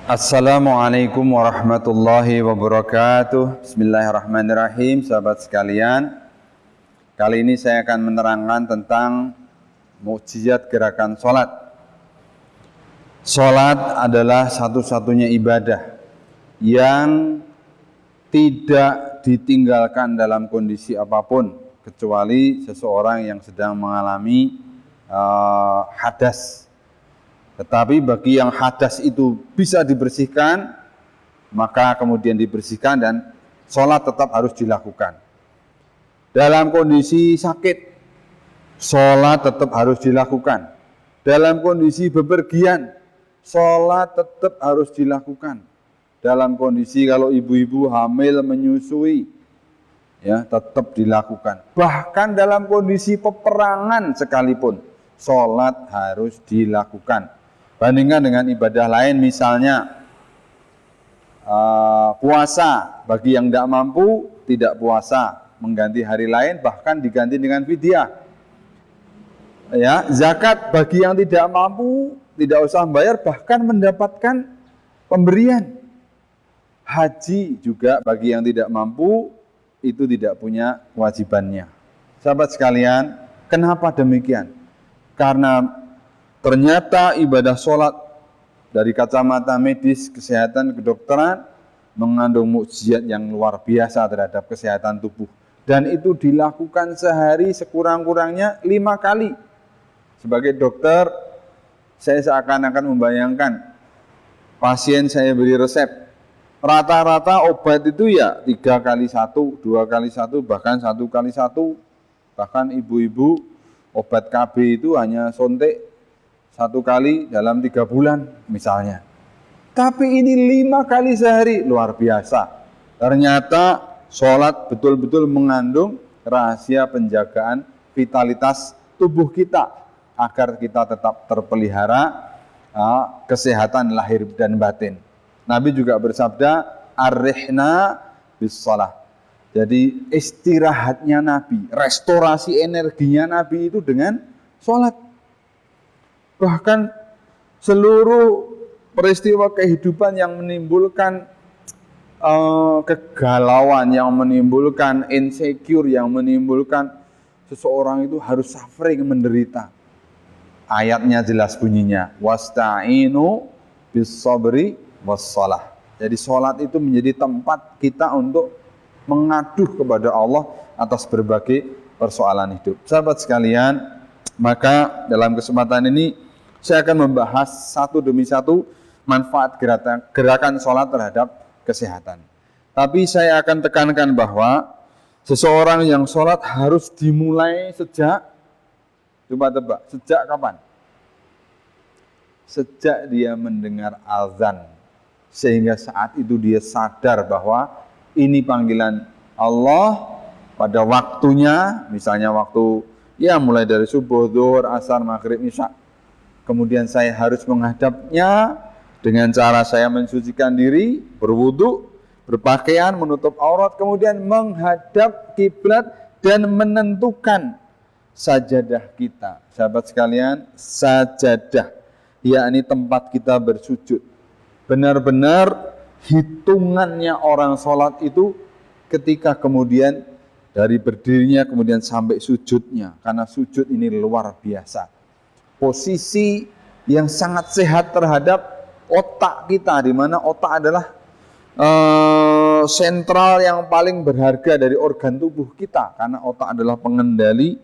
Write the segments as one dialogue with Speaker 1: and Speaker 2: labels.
Speaker 1: Assalamualaikum warahmatullahi wabarakatuh. Bismillahirrahmanirrahim. Sahabat sekalian, kali ini saya akan menerangkan tentang mukjizat gerakan sholat. Sholat adalah satu-satunya ibadah yang tidak ditinggalkan dalam kondisi apapun, kecuali seseorang yang sedang mengalami hadas. Tetapi bagi yang hadas itu bisa dibersihkan, maka kemudian dibersihkan dan sholat tetap harus dilakukan. Dalam kondisi sakit, sholat tetap harus dilakukan. Dalam kondisi bepergian, sholat tetap harus dilakukan. Dalam kondisi kalau ibu-ibu hamil menyusui, ya tetap dilakukan. Bahkan dalam kondisi peperangan sekalipun, sholat harus dilakukan. Bandingkan dengan ibadah lain, misalnya puasa, bagi yang tidak mampu tidak puasa, mengganti hari lain, bahkan diganti dengan fidyah. Ya, zakat bagi yang tidak mampu tidak usah membayar, bahkan mendapatkan pemberian. Haji juga bagi yang tidak mampu itu tidak punya kewajibannya. Sahabat sekalian, kenapa demikian? Karena ternyata ibadah sholat dari kacamata medis, kesehatan, kedokteran mengandung mukjizat yang luar biasa terhadap kesehatan tubuh. Dan itu dilakukan sehari sekurang-kurangnya 5 kali. Sebagai dokter, saya seakan-akan membayangkan pasien saya beri resep. Rata-rata obat itu ya 3 kali 1, 2 kali 1, bahkan 1 kali 1. Bahkan ibu-ibu obat KB itu hanya suntik 1 kali dalam 3 bulan misalnya. Tapi ini 5 kali sehari, luar biasa. Ternyata sholat betul-betul mengandung rahasia penjagaan vitalitas tubuh kita, agar kita tetap terpelihara kesehatan lahir dan batin. Nabi juga bersabda, "Ar-rihna bis-shalah." Jadi istirahatnya Nabi, restorasi energinya Nabi itu dengan sholat. Bahkan seluruh peristiwa kehidupan yang menimbulkan kegalauan, yang menimbulkan insecure, yang menimbulkan seseorang itu harus suffering, menderita. Ayatnya jelas bunyinya, wasta'inu bis-sabri was-shalah. Jadi sholat itu menjadi tempat kita untuk mengaduh kepada Allah atas berbagai persoalan hidup. Sahabat sekalian, maka dalam kesempatan ini saya akan membahas satu demi satu manfaat gerakan sholat terhadap kesehatan. Tapi saya akan tekankan bahwa seseorang yang sholat harus dimulai sejak, coba tebak, sejak kapan? Sejak dia mendengar azan. Sehingga saat itu dia sadar bahwa ini panggilan Allah pada waktunya, misalnya waktu ya mulai dari subuh, zuhur, asar, maghrib, isya. Kemudian saya harus menghadapnya dengan cara saya mensucikan diri, berwudu, berpakaian, menutup aurat, kemudian menghadap kiblat dan menentukan sajadah kita. Sahabat sekalian, sajadah, yakni tempat kita bersujud. Benar-benar hitungannya orang sholat itu ketika kemudian dari berdirinya kemudian sampai sujudnya, karena sujud ini luar biasa. Posisi yang sangat sehat terhadap otak kita, di mana otak adalah sentral yang paling berharga dari organ tubuh kita, karena otak adalah pengendali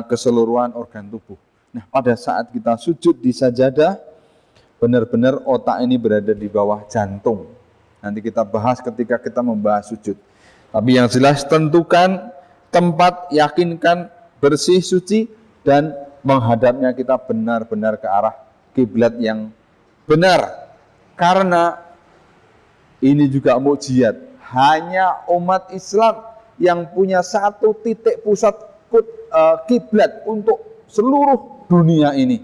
Speaker 1: keseluruhan organ tubuh. Nah, pada saat kita sujud di sajadah, benar-benar otak ini berada di bawah jantung. Nanti kita bahas ketika kita membahas sujud. Tapi yang jelas tentukan tempat, yakinkan bersih, suci, dan menghadapnya kita benar-benar ke arah kiblat yang benar. Karena ini juga mukjizat. Hanya umat Islam yang punya satu titik pusat kiblat untuk seluruh dunia ini.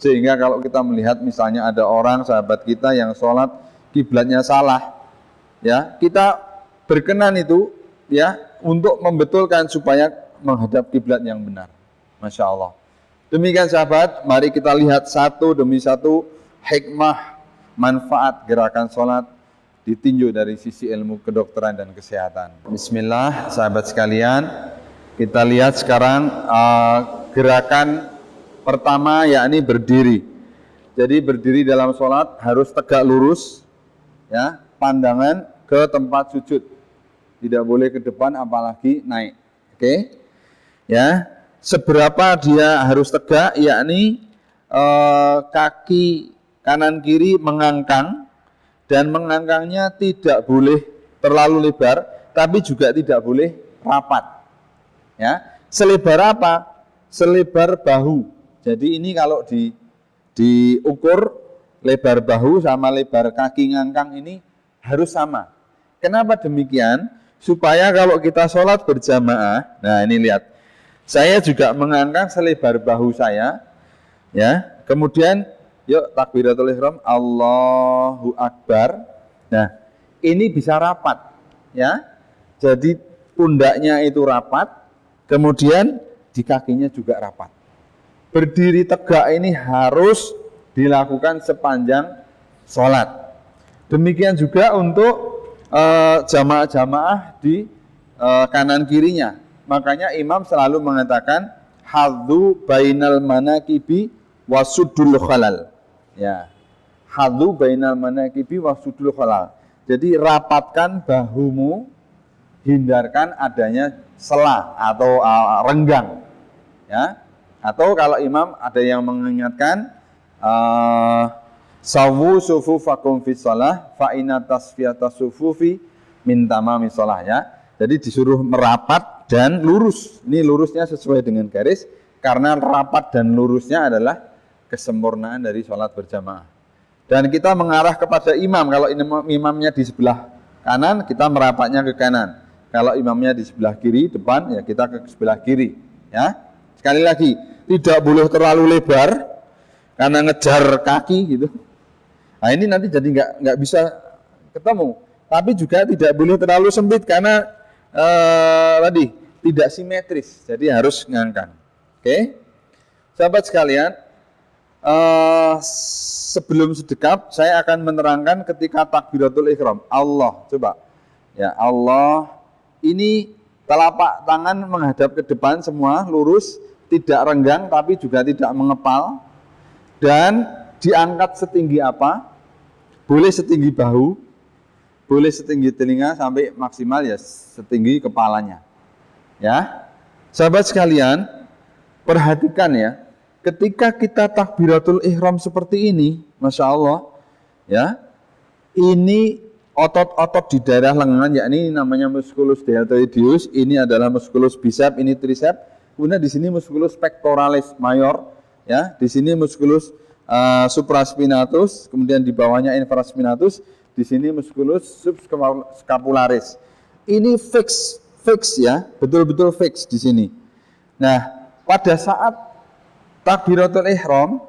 Speaker 1: Sehingga kalau kita melihat misalnya ada orang sahabat kita yang sholat kiblatnya salah, ya kita berkenan itu ya untuk membetulkan supaya menghadap kiblat yang benar. Masya Allah. Demikian sahabat, mari kita lihat satu demi satu hikmah manfaat gerakan sholat ditinjau dari sisi ilmu kedokteran dan kesehatan. Bismillah, sahabat sekalian, kita lihat sekarang gerakan pertama, yakni berdiri. Jadi berdiri dalam sholat harus tegak lurus, ya, pandangan ke tempat sujud, tidak boleh ke depan apalagi naik. Oke, ya, seberapa dia harus tegak, yakni kaki kanan kiri mengangkang, dan mengangkangnya tidak boleh terlalu lebar, tapi juga tidak boleh rapat. Ya, selebar apa? Selebar bahu. Jadi ini kalau diukur lebar bahu sama lebar kaki ngangkang ini harus sama. Kenapa demikian? Supaya kalau kita sholat berjamaah, nah ini lihat, saya juga mengangkang selebar bahu saya, ya. Kemudian yuk takbiratul ihram, Allahu Akbar. Nah, ini bisa rapat, ya. Jadi pundaknya itu rapat, kemudian di kakinya juga rapat. Berdiri tegak ini harus dilakukan sepanjang sholat. Demikian juga untuk jamaah-jamaah di kanan kirinya. Makanya imam selalu mengatakan hadzu bainal manakibi wasudul khalal. Ya, hadzu bainal manakibi wasudul khalal. Jadi rapatkan bahumu, hindarkan adanya celah atau renggang. Ya, atau kalau imam ada yang mengingatkan sawu sufufakum fi shalah fa inna tasfiyata sufufi min tamami shalah, ya. Jadi disuruh merapat dan lurus. Ini lurusnya sesuai dengan garis, karena rapat dan lurusnya adalah kesempurnaan dari sholat berjamaah. Dan kita mengarah kepada imam. Kalau imamnya di sebelah kanan, kita merapatnya ke kanan. Kalau imamnya di sebelah kiri depan, ya kita ke sebelah kiri. Ya, sekali lagi, tidak boleh terlalu lebar karena ngejar kaki gitu. Nah ini nanti jadi nggak bisa ketemu. Tapi juga tidak boleh terlalu sempit karena tadi tidak simetris. Jadi harus ngangkang. Oke, sahabat sekalian. Sebelum sedekap saya akan menerangkan ketika takbiratul ihram. Allah, coba ya, Allah, ini telapak tangan menghadap ke depan semua, lurus, tidak renggang tapi juga tidak mengepal, dan diangkat setinggi apa? Boleh setinggi bahu, boleh setinggi telinga, sampai maksimal ya setinggi kepalanya. Ya, sahabat sekalian, perhatikan ya. Ketika kita takbiratul ihram seperti ini, Masya Allah, ya, ini otot-otot di daerah lengan, yakni namanya musculus deltoideus, ini adalah musculus bicep, ini tricep, kemudian di sini musculus pectoralis major, ya, di sini musculus supraspinatus, kemudian di bawahnya infraspinatus, di sini musculus subscapularis. Ini fix ya, betul-betul fix di sini. Nah, pada saat takbiratul ihram,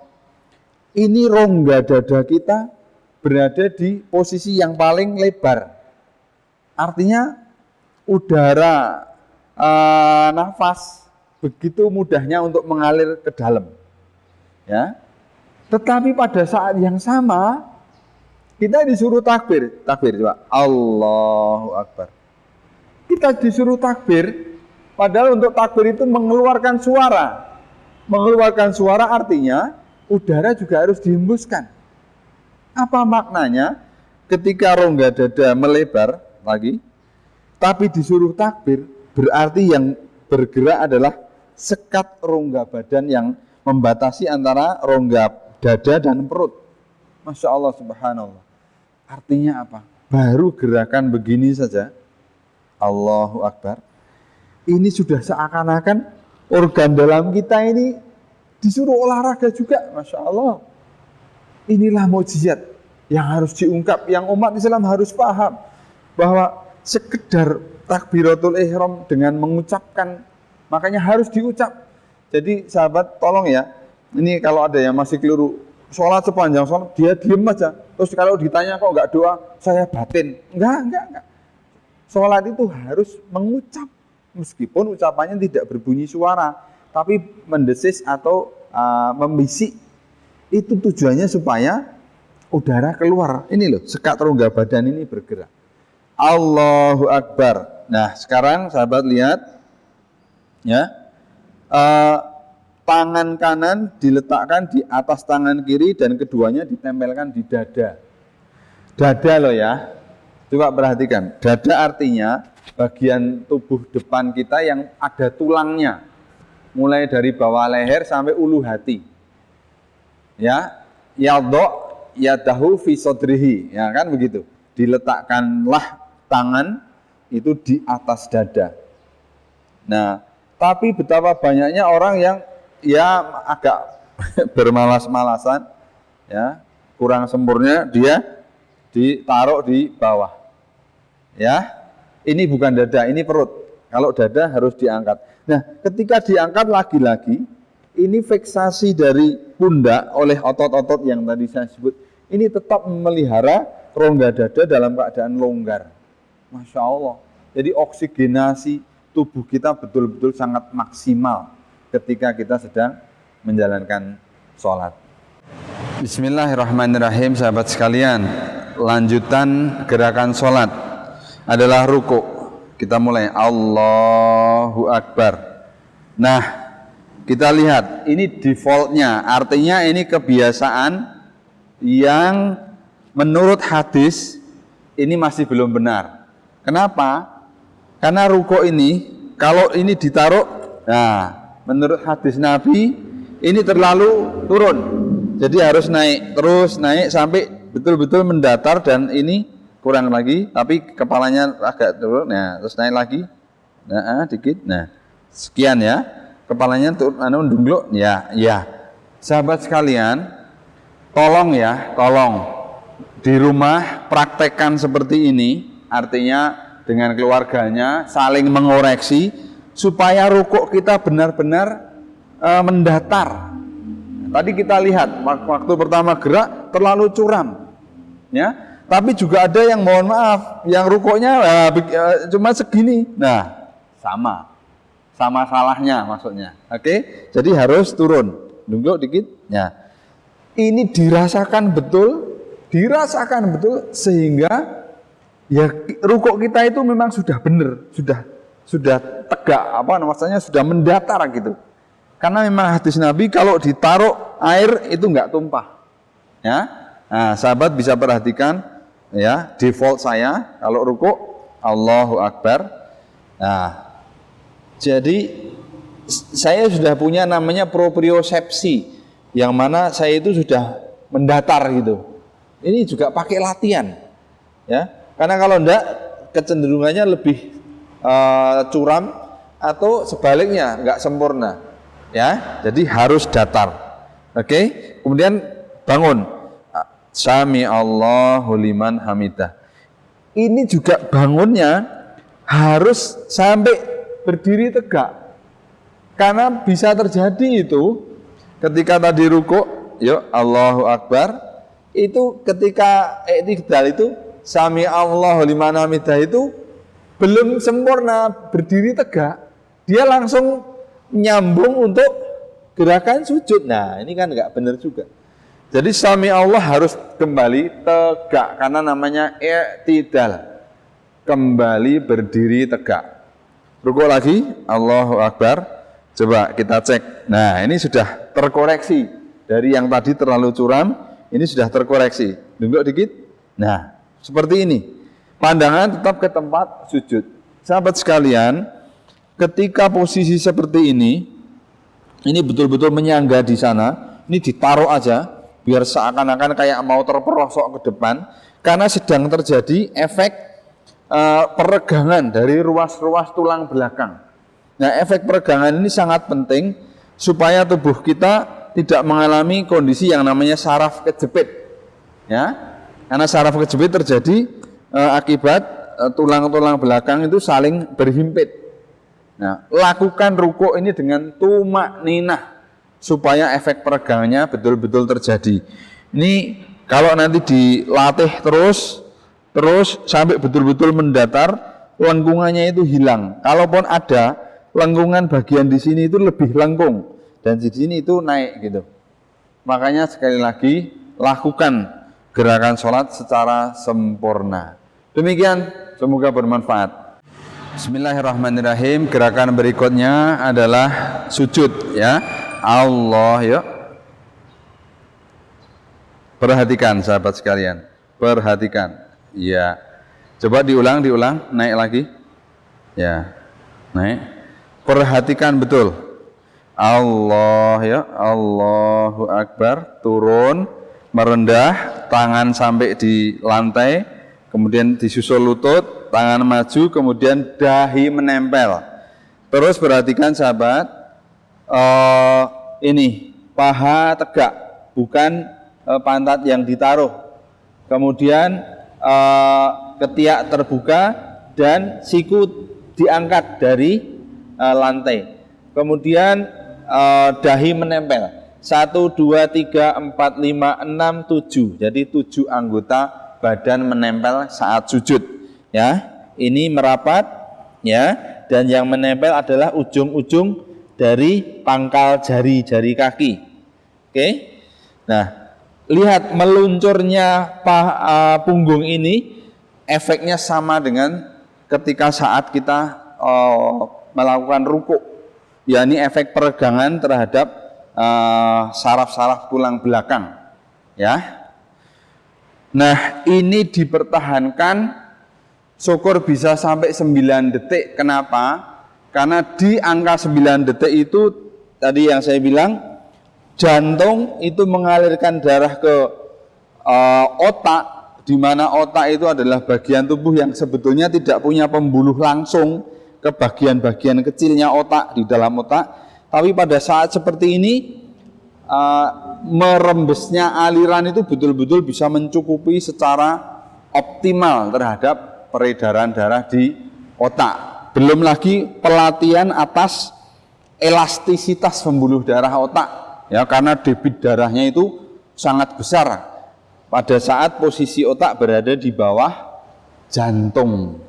Speaker 1: ini rongga dada kita berada di posisi yang paling lebar. Artinya udara nafas begitu mudahnya untuk mengalir ke dalam. Ya. Tetapi pada saat yang sama kita disuruh takbir coba, Allahu Akbar. Kita disuruh takbir, padahal untuk takbir itu mengeluarkan suara. Mengeluarkan suara artinya udara juga harus dihembuskan. Apa maknanya? Ketika rongga dada melebar lagi, tapi disuruh takbir, berarti yang bergerak adalah sekat rongga badan yang membatasi antara rongga dada dan perut. Masya Allah, subhanallah. Artinya apa? Baru gerakan begini saja, Allahu Akbar, ini sudah seakan-akan organ dalam kita ini disuruh olahraga juga. Masya Allah. Inilah mukjizat yang harus diungkap, yang umat Islam harus paham, bahwa sekedar takbiratul ihram dengan mengucapkan, makanya harus diucap. Jadi sahabat tolong ya, ini kalau ada yang masih keliru, sholat sepanjang sholat dia diem aja, terus kalau ditanya kok nggak doa, saya batin. Enggak. Sholat itu harus mengucap, meskipun ucapannya tidak berbunyi suara, tapi mendesis atau membisik. Itu tujuannya supaya udara keluar. Ini loh, sekat rongga badan ini bergerak. Allahu Akbar. Nah, sekarang sahabat lihat ya. Tangan kanan diletakkan di atas tangan kiri dan keduanya ditempelkan di dada. Dada loh ya. Coba perhatikan. Dada artinya bagian tubuh depan kita yang ada tulangnya. Mulai dari bawah leher sampai ulu hati. Ya, yadahu fi sodrihi, ya kan begitu. Diletakkanlah tangan itu di atas dada. Nah, tapi betapa banyaknya orang yang ya agak bermalas-malasan, ya kurang sempurna, dia ditaruh di bawah. Ya, ini bukan dada, ini perut. Kalau dada harus diangkat. Nah, ketika diangkat lagi-lagi, ini fiksasi dari pundak oleh otot-otot yang tadi saya sebut, ini tetap memelihara rongga dada dalam keadaan longgar. Masya Allah. Jadi oksigenasi tubuh kita betul-betul sangat maksimal ketika kita sedang menjalankan sholat. Bismillahirrahmanirrahim, sahabat sekalian. Lanjutan gerakan sholat adalah ruku. Kita mulai Allahu Akbar. Nah, kita lihat ini defaultnya, artinya ini kebiasaan yang menurut hadis ini masih belum benar. Kenapa? Karena ruku ini kalau ini ditaruh, nah menurut hadis Nabi ini terlalu turun, jadi harus naik terus, naik sampai betul-betul mendatar, dan ini kurang lagi, tapi kepalanya agak turun, nah terus naik lagi, nah dikit, nah sekian ya, kepalanya turun, dungluk, ya. Sahabat sekalian, tolong di rumah praktekkan seperti ini, artinya dengan keluarganya saling mengoreksi supaya rukuk kita benar-benar mendatar. Tadi kita lihat waktu pertama gerak terlalu curam, ya. Tapi juga ada yang mohon maaf, yang rukuknya cuma segini. Nah, sama salahnya maksudnya. Oke, jadi harus turun, dungluk dikit. Ya, ini dirasakan betul sehingga ya rukuk kita itu memang sudah benar, sudah tegak, maksudnya sudah mendatar gitu. Karena memang hadis Nabi kalau ditaruh air itu enggak tumpah. Ya. Nah, sahabat bisa perhatikan ya, default saya kalau rukuk Allahu Akbar. Nah, jadi saya sudah punya namanya propriosepsi, yang mana saya itu sudah mendatar gitu. Ini juga pakai latihan. Ya. Karena kalau enggak kecenderungannya lebih curam atau sebaliknya enggak sempurna. Ya, jadi harus datar. Oke? Kemudian bangun. Sami Allahu liman hamidah. Ini juga bangunnya harus sampai berdiri tegak. Karena bisa terjadi itu ketika tadi rukuk, yuk Allahu Akbar, itu ketika i'tidal itu Sami Allahu liman hamidah itu belum sempurna berdiri tegak, dia langsung nyambung untuk gerakan sujud. Nah, ini kan nggak benar juga. Jadi Sami Allah harus kembali tegak, karena namanya i'tidal, kembali berdiri tegak. Rukuk lagi, Allahu Akbar. Coba kita cek. Nah, ini sudah terkoreksi dari yang tadi terlalu curam, ini sudah terkoreksi. Dungluk dikit. Nah, seperti ini. Pandangan tetap ke tempat sujud. Sahabat sekalian, ketika posisi seperti ini betul-betul menyangga di sana, ini ditaruh aja, biar seakan-akan kayak mau terperosok ke depan, karena sedang terjadi efek peregangan dari ruas-ruas tulang belakang. Nah, efek peregangan ini sangat penting supaya tubuh kita tidak mengalami kondisi yang namanya saraf kejepit. Ya, karena saraf kejepit terjadi akibat tulang-tulang belakang itu saling berhimpit. Nah, lakukan rukuk ini dengan tumak ninah supaya efek peregangannya betul-betul terjadi. Ini kalau nanti dilatih terus sampai betul-betul mendatar, lengkungannya itu hilang. Kalaupun ada lengkungan bagian di sini itu lebih lengkung dan di sini itu naik gitu. Makanya sekali lagi lakukan gerakan sholat secara sempurna. Demikian, semoga bermanfaat. Bismillahirrahmanirrahim. Gerakan berikutnya adalah sujud, ya. Allah, yuk. Perhatikan sahabat sekalian, perhatikan. Ya. Coba diulang, naik lagi. Ya. Naik. Perhatikan betul. Allah, ya. Allahu Akbar. Turun, merendah, tangan sampai di lantai, kemudian disusul lutut, tangan maju, kemudian dahi menempel. Terus perhatikan sahabat, ini paha tegak, bukan pantat yang ditaruh. Kemudian ketiak terbuka dan siku diangkat dari lantai. Kemudian dahi menempel. 1, 2, 3, 4, 5, 6, 7. Jadi 7 anggota badan menempel saat sujud. Ya, ini merapat, ya, dan yang menempel adalah ujung-ujung dari pangkal jari kaki. Oke. Nah, lihat meluncurnya punggung ini, efeknya sama dengan ketika saat kita melakukan ruku. yakni efek peregangan terhadap saraf-saraf tulang belakang, ya. Nah, ini dipertahankan, syukur bisa sampai 9 detik. Kenapa? Karena di angka 9 detik itu tadi yang saya bilang, jantung itu mengalirkan darah ke otak, di mana otak itu adalah bagian tubuh yang sebetulnya tidak punya pembuluh langsung ke bagian-bagian kecilnya otak, di dalam otak. Tapi pada saat seperti ini, merembesnya aliran itu betul-betul bisa mencukupi secara optimal terhadap peredaran darah di otak. Belum lagi pelatihan atas elastisitas pembuluh darah otak, ya, karena debit darahnya itu sangat besar pada saat posisi otak berada di bawah jantung.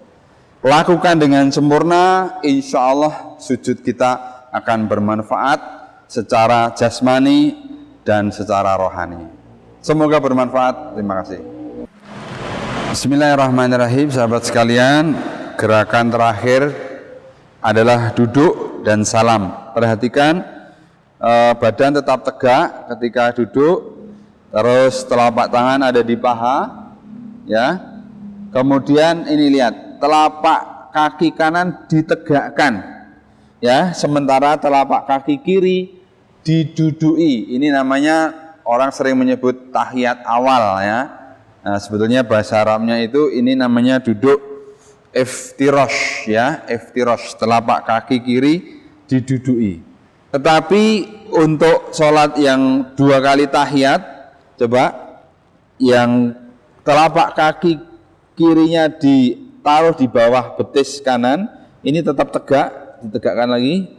Speaker 1: Lakukan dengan sempurna, insya Allah sujud kita akan bermanfaat secara jasmani dan secara rohani. Semoga bermanfaat. Terima kasih. Bismillahirrahmanirrahim. Sahabat sekalian, gerakan terakhir adalah duduk dan salam. Perhatikan, badan tetap tegak ketika duduk, terus telapak tangan ada di paha, ya. Kemudian ini lihat, telapak kaki kanan ditegakkan, ya, sementara telapak kaki kiri diduduki. Ini namanya, orang sering menyebut tahiyat awal, ya. Nah, sebetulnya bahasa Arabnya itu ini namanya duduk iftirosh, ya, iftirosh, telapak kaki kiri diduduki. Tetapi untuk sholat yang 2 kali tahiyat, coba yang telapak kaki kirinya ditaruh di bawah betis kanan, ini tetap tegak, ditegakkan lagi,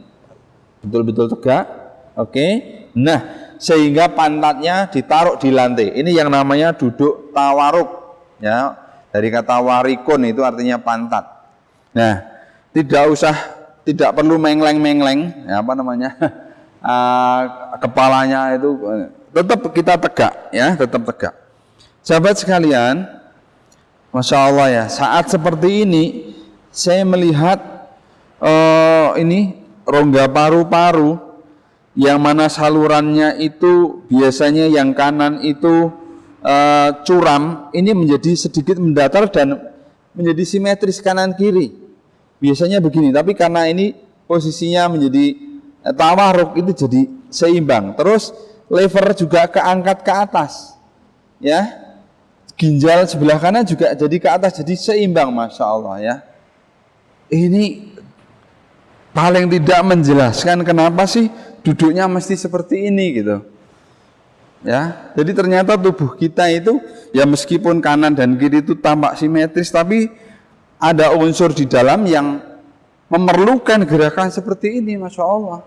Speaker 1: betul-betul tegak. Oke. Nah, sehingga pantatnya ditaruh di lantai. Ini yang namanya duduk tawaruk, ya. Dari kata warikun itu artinya pantat. Nah, tidak perlu mengleng-mengleng, ya, apa namanya? Kepalanya itu tetap kita tegak, ya, tetap tegak. Sahabat sekalian, Masya Allah, ya, saat seperti ini saya melihat ini rongga paru-paru yang mana salurannya itu biasanya yang kanan itu curam, ini menjadi sedikit mendatar dan menjadi simetris kanan kiri. Biasanya begini, tapi karena ini posisinya menjadi tawaruk, itu jadi seimbang. Terus lever juga keangkat ke atas, ya. Ginjal sebelah kanan juga jadi ke atas, jadi seimbang, Masya Allah, ya. Ini paling tidak menjelaskan kenapa sih duduknya mesti seperti ini, gitu, ya. Jadi ternyata tubuh kita itu, ya, meskipun kanan dan kiri itu tampak simetris, tapi ada unsur di dalam yang memerlukan gerakan seperti ini, Masya Allah.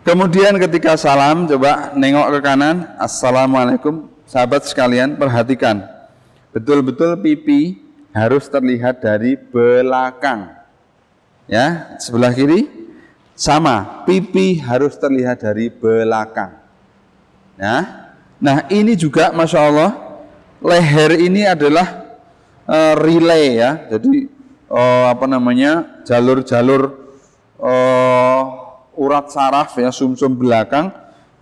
Speaker 1: Kemudian ketika salam, coba nengok ke kanan, Assalamualaikum. Sahabat sekalian, perhatikan, betul-betul pipi harus terlihat dari belakang, ya. Sebelah kiri sama, pipi harus terlihat dari belakang, ya. Nah ini juga Masya Allah, leher ini adalah relay ya, jadi jalur-jalur urat saraf ya, sumsum belakang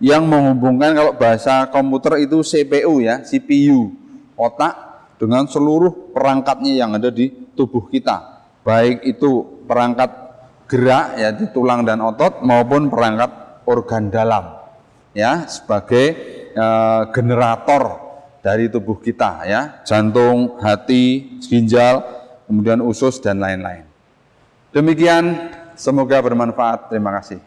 Speaker 1: yang menghubungkan, kalau bahasa komputer itu CPU ya, CPU, otak dengan seluruh perangkatnya yang ada di tubuh kita, baik itu perangkat gerak ya di tulang dan otot maupun perangkat organ dalam ya, sebagai generator dari tubuh kita ya, jantung, hati, ginjal, kemudian usus dan lain-lain. Demikian, semoga bermanfaat. Terima kasih.